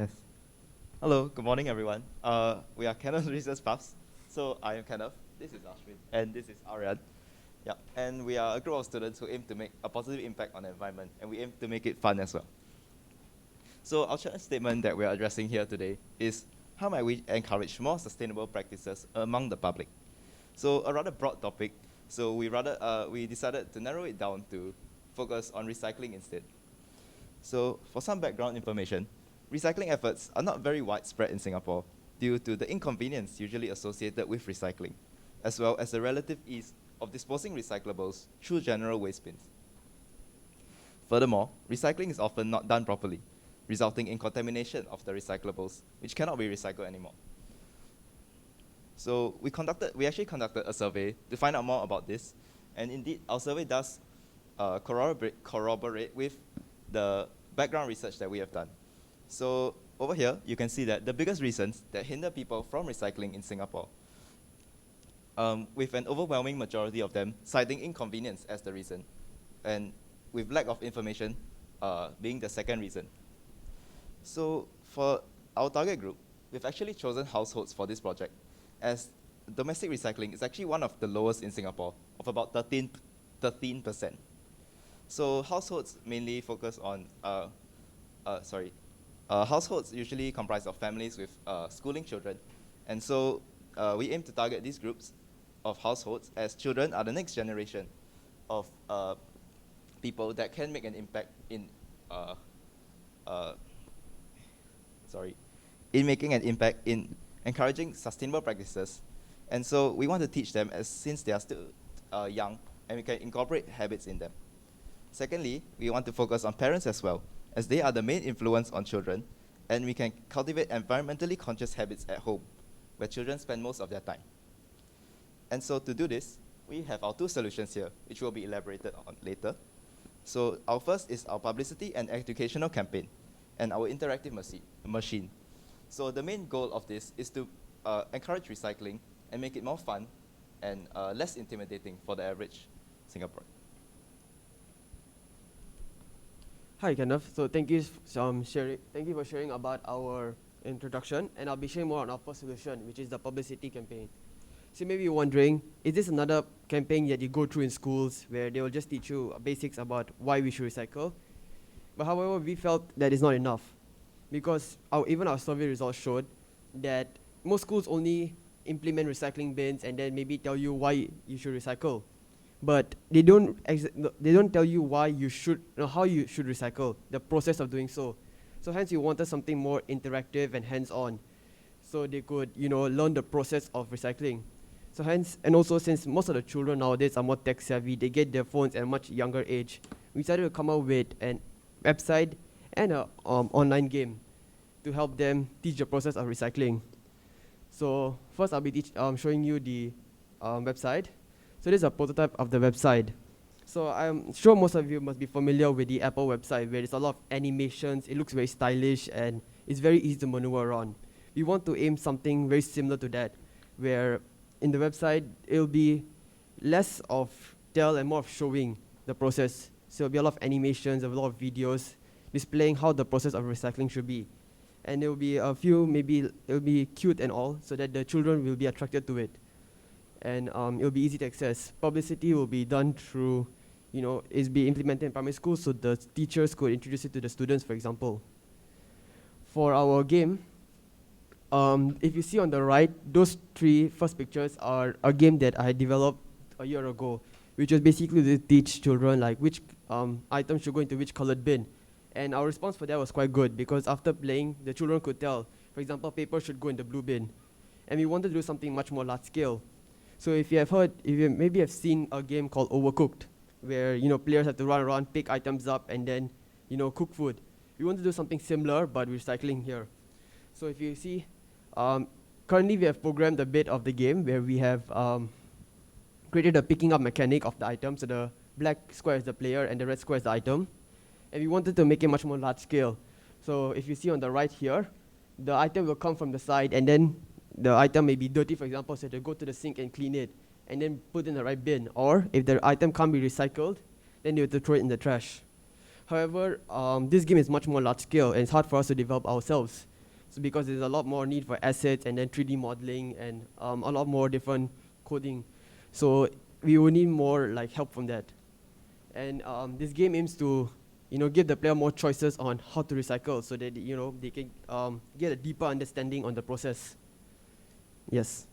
Yes. Hello, good morning, everyone. We are Kenneth Research Puffs. So I am Kenneth, this is Ashwin, and this is Aryan. Yeah, and we are a group of students who aim to make a positive impact on the environment, and we aim to make it fun as well. So our challenge statement that we are addressing here today is how might we encourage more sustainable practices among the public? So a rather broad topic, so we decided to narrow it down to focus on recycling instead. So for some background information, recycling efforts are not very widespread in Singapore due to the inconvenience usually associated with recycling, as well as the relative ease of disposing recyclables through general waste bins. Furthermore, recycling is often not done properly, resulting in contamination of the recyclables, which cannot be recycled anymore. So we actually conducted a survey to find out more about this, and indeed, our survey does corroborate with the background research that we have done. So over here, you can see that the biggest reasons that hinder people from recycling in Singapore, with an overwhelming majority of them citing inconvenience as the reason, and with lack of information being the second reason. So for our target group, we've actually chosen households for this project, as domestic recycling is actually one of the lowest in Singapore, of about 13%. So households mainly focus on, households usually comprise of families with schooling children. And so we aim to target these groups of households, as children are the next generation of people that can make an impact in making an impact in encouraging sustainable practices. And so we want to teach them since they are still young, and we can incorporate habits in them. Secondly, we want to focus on parents as well, as they are the main influence on children, and we can cultivate environmentally conscious habits at home, where children spend most of their time. And so to do this, we have our two solutions here, which will be elaborated on later. So our first is our publicity and educational campaign, and our interactive machine. So the main goal of this is to encourage recycling and make it more fun and less intimidating for the average Singaporean. Hi, Kenneth. So thank you for sharing about our introduction, and I'll be sharing more on our first solution, which is the publicity campaign. So maybe you're wondering, is this another campaign that you go through in schools where they will just teach you basics about why we should recycle? But however, we felt that is not enough, because even our survey results showed that most schools only implement recycling bins and then maybe tell you why you should recycle. But they don't tell you why you should, how you should recycle, the process of doing so. So hence you wanted something more interactive and hands-on, so they could, learn the process of recycling. So hence, and also since most of the children nowadays are more tech savvy, they get their phones at a much younger age, we decided to come up with an website and an online game to help them teach the process of recycling. So first I'll be showing you the website. So this is a prototype of the website. So I'm sure most of you must be familiar with the Apple website, where there's a lot of animations, it looks very stylish, and it's very easy to maneuver around. We want to aim something very similar to that, where in the website, it'll be less of tell and more of showing the process. So it'll be a lot of animations, a lot of videos, displaying how the process of recycling should be. And there will be a few, maybe it'll be cute and all, so that the children will be attracted to it. And it'll be easy to access. Publicity will be done through, it's be implemented in primary school, so the teachers could introduce it to the students, for example. For our game, if you see on the right, those three first pictures are a game that I developed a year ago, which was basically to teach children like which item should go into which colored bin. And our response for that was quite good, because after playing, the children could tell, for example, paper should go in the blue bin. And we wanted to do something much more large scale. So if you maybe have seen a game called Overcooked, where players have to run around, pick items up, and then cook food. We want to do something similar, but recycling here. So if you see, currently we have programmed a bit of the game where we have created a picking up mechanic of the item. So the black square is the player and the red square is the item. And we wanted to make it much more large scale. So if you see on the right here, the item will come from the side, and then the item may be dirty, for example, so they go to the sink and clean it, and then put in the right bin. Or if the item can't be recycled, then you have to throw it in the trash. However, this game is much more large scale, and it's hard for us to develop ourselves. So because there's a lot more need for assets and then 3D modeling and a lot more different coding. So we will need more like help from that. And this game aims to, give the player more choices on how to recycle, so that they can get a deeper understanding on the process. Yes.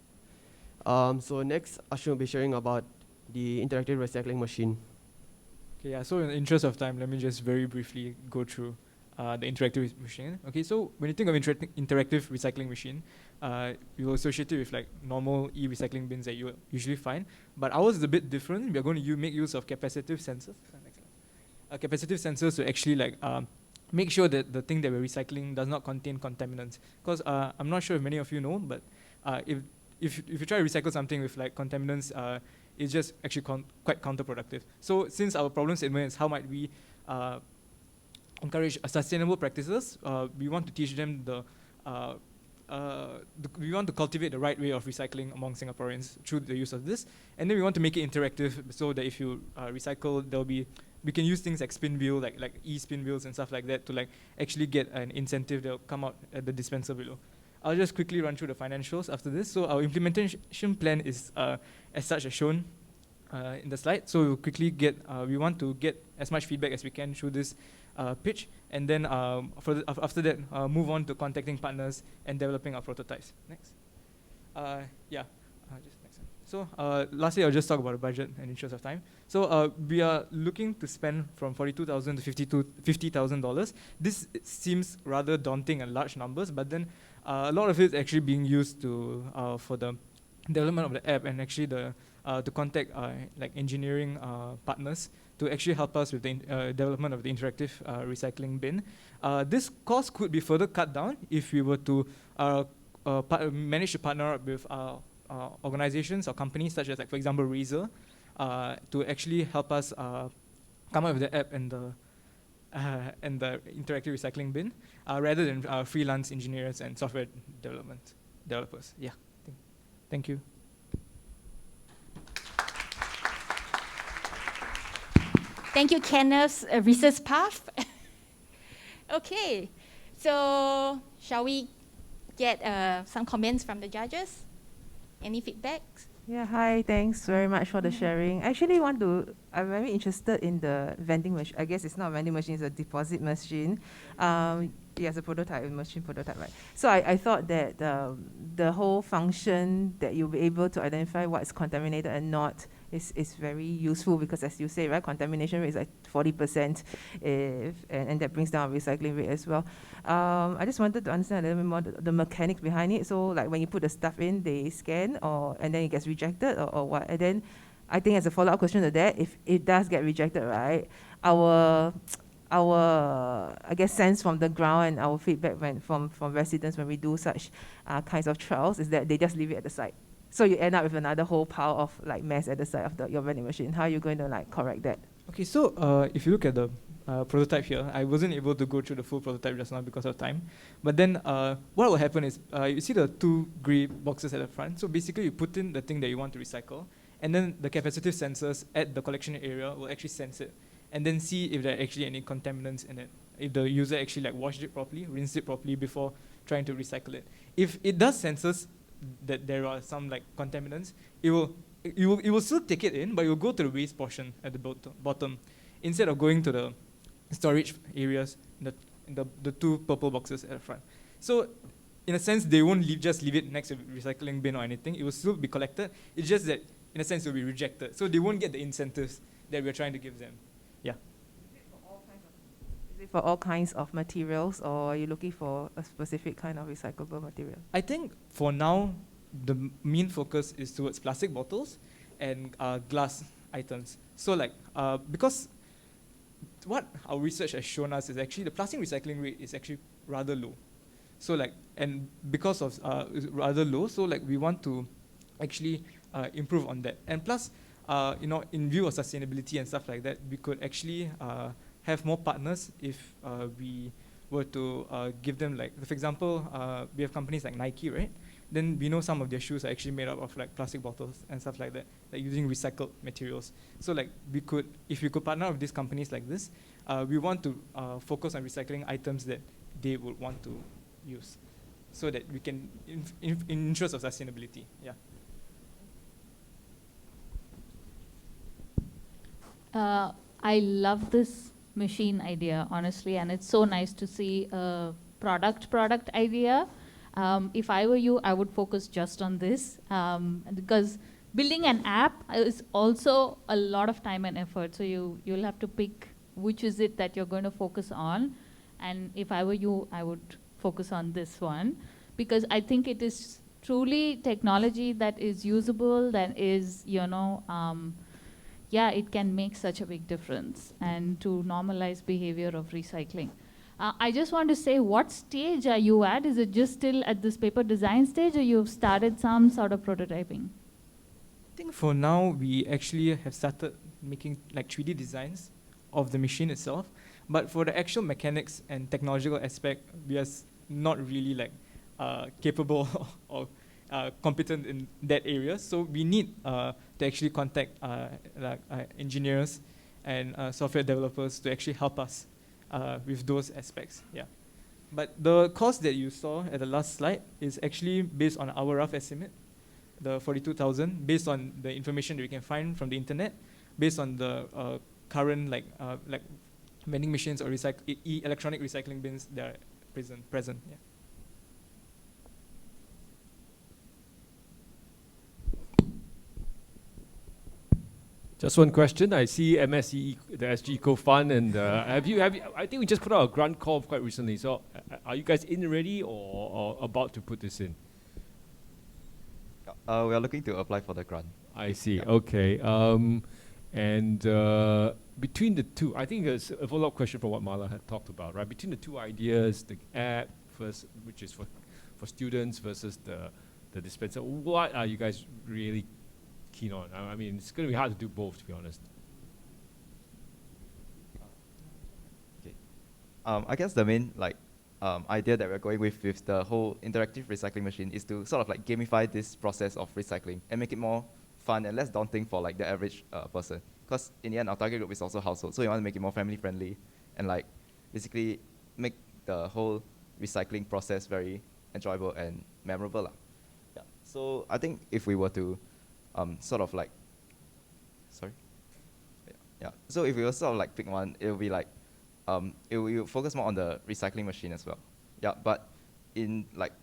So next, Ashwin will be sharing about the interactive recycling machine. Okay, yeah, so in the interest of time, let me just very briefly go through the interactive machine. Okay, so when you think of interactive recycling machine, you will associate it with like normal e-recycling bins that you usually find. But ours is a bit different. We are going to make use of capacitive sensors. Capacitive sensors to actually like make sure that the thing that we're recycling does not contain contaminants. Because I'm not sure if many of you know, but if you try to recycle something with like contaminants, it's just actually quite counterproductive. So since our problem statement is how might we encourage sustainable practices, we want to teach them we want to cultivate the right way of recycling among Singaporeans through the use of this, and then we want to make it interactive so that if you recycle, we can use things like spin wheel, like e-spin wheels and stuff like that to like actually get an incentive that will come out at the dispenser below. I'll just quickly run through the financials after this. So our implementation plan is as such as shown in the slide. So we'll quickly we want to get as much feedback as we can through this pitch, and then after that, move on to contacting partners and developing our prototypes. Next. Just next one. So lastly, I'll just talk about the budget and interest of time. So we are looking to spend from $42,000 to $50,000. This seems rather daunting and large numbers, but then a lot of it is actually being used for the development of the app, and actually to contact like engineering partners to actually help us with the development of the interactive recycling bin. This cost could be further cut down if we were to manage to partner up with organizations or companies such as, like, for example, Reese, to actually help us come up with the app and the interactive recycling bin, rather than freelance engineers and software developers. Yeah, thank you. Thank you, Kenneth, Research Path. Okay, so shall we get some comments from the judges? Any feedbacks? Yeah, hi, thanks very much for the sharing. Actually, I'm very interested in the vending machine. I guess it's not a vending machine, it's a deposit machine. It's a machine prototype, right? So I thought that the whole function that you'll be able to identify what's contaminated and not is very useful, because as you say, right, contamination rate is like 40%, and that brings down recycling rate as well. I just wanted to understand a little bit more the mechanics behind it. So like when you put the stuff in, they scan, and then it gets rejected, or what? And then I think as a follow-up question to that, if it does get rejected, right, our I guess sense from the ground and our feedback from residents when we do such kinds of trials is that they just leave it at the site. So you end up with another whole pile of like mess at the side of your vending machine. How are you going to like correct that? Okay, so if you look at the prototype here, I wasn't able to go through the full prototype just now because of time. But then what will happen is, you see the two gray boxes at the front. So basically you put in the thing that you want to recycle, and then the capacitive sensors at the collection area will actually sense it, and then see if there are actually any contaminants in it. If the user actually like washed it properly, rinsed it properly before trying to recycle it. If it does senses that there are some like contaminants, it will still take it in, but it will go to the waste portion at the bottom, instead of going to the storage areas in the two purple boxes at the front. So in a sense, they won't just leave it next to the recycling bin or anything. It will still be collected. It's just that in a sense it will be rejected. So they won't get the incentives that we're trying to give them. Yeah. Is it for all kinds of materials, or are you looking for a specific kind of recyclable material? I think for now, the main focus is towards plastic bottles and glass items. So like, because what our research has shown us is actually the plastic recycling rate is actually rather low. So like, and because of rather low, so like we want to actually improve on that. And plus, in view of sustainability and stuff like that, we could actually have more partners if we were to give them, like, for example, we have companies like Nike, right? Then we know some of their shoes are actually made up of like plastic bottles and stuff like that, like using recycled materials. So like if we could partner with these companies like this, we want to focus on recycling items that they would want to use. so that we can, in interest of sustainability. Yeah. I love this machine idea, honestly, and it's so nice to see a product idea. If I were you, I would focus just on this, because building an app is also a lot of time and effort. So you'll have to pick which is it that you're going to focus on. And if I were you, I would focus on this one, because I think it is truly technology that is usable, that is, yeah, it can make such a big difference and to normalize behavior of recycling. I just want to say, what stage are you at? Is it just still at this paper design stage, or you've started some sort of prototyping? I think for now, we actually have started making like 3D designs of the machine itself. But for the actual mechanics and technological aspect, we are not really like capable or competent in that area. So we need to actually contact engineers and software developers to actually help us with those aspects. Yeah. But the cost that you saw at the last slide is actually based on our rough estimate, the 42,000, based on the information that we can find from the internet, based on the current like vending machines or electronic recycling bins that are present. Yeah. Just one question. I see MSE, the SG Eco Fund, and have you? I think we just put out a grant call quite recently. So, are you guys in already or about to put this in? We are looking to apply for the grant. I see. Yeah. Okay. And between the two, I think it's a follow-up question from what Mala had talked about, right? Between the two ideas, the app first, which is for students, versus the dispenser, what are you guys really keen on? I mean, it's going to be hard to do both, to be honest. Okay. I guess the main idea that we're going with the whole interactive recycling machine is to sort of like gamify this process of recycling and make it more fun and less daunting for like the average person. Because in the end, our target group is also household, so we want to make it more family friendly and like basically make the whole recycling process very enjoyable and memorable. Yeah. So I think if we were to sort of like, sorry? Yeah. So if we were sort of like pick one, it will be like, it will focus more on the recycling machine as well. Yeah, but in like,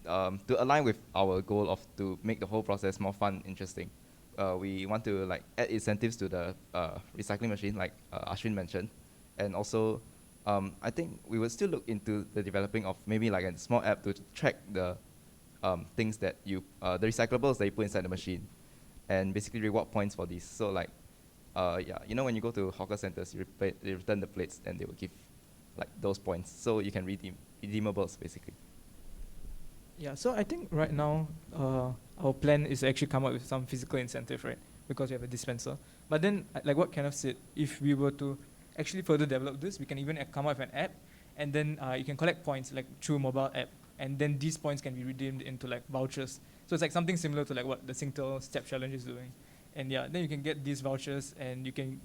to align with our goal of to make the whole process more fun, interesting, we want to like add incentives to the recycling machine, like Ashwin mentioned, and also I think we would still look into the developing of maybe like a small app to track the things that the recyclables that you put inside the machine, and basically reward points for these. So like, yeah, when you go to hawker centers, you return the plates, and they will give like those points, so you can redeem redeemables basically. Yeah, so I think right now our plan is to actually come up with some physical incentive, right? Because we have a dispenser. But then, like what Kenneth said, if we were to actually further develop this, we can even come up with an app, and then you can collect points like through mobile app, and then these points can be redeemed into like vouchers. So it's like something similar to like what the Singtel Step Challenge is doing. And yeah, then you can get these vouchers and you can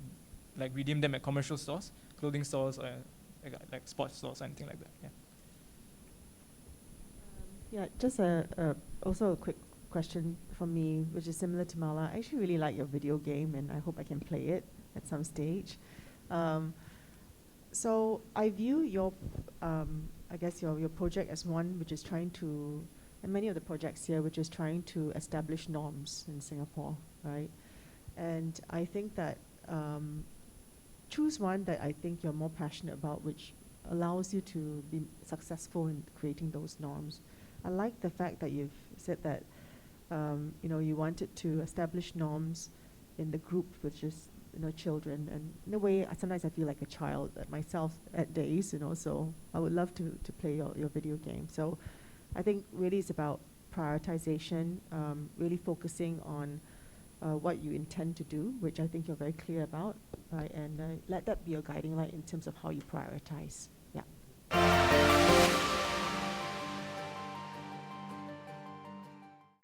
like redeem them at commercial stores, clothing stores, or like sports stores, or anything like that. Yeah. Yeah, just also a quick question from me, which is similar to Mala. I actually really like your video game, and I hope I can play it at some stage. So I view your, I guess your project as one which is trying to, and many of the projects here, which is trying to establish norms in Singapore, right? And I think that choose one that I think you're more passionate about, which allows you to be successful in creating those norms. I like the fact that you've said that you wanted to establish norms in the group, which is children, and in a way sometimes I feel like a child myself at days, so I would love to play your video game. So I think really it's about prioritization, really focusing on what you intend to do, which I think you're very clear about, right? And let that be your guiding light in terms of how you prioritize. Yeah.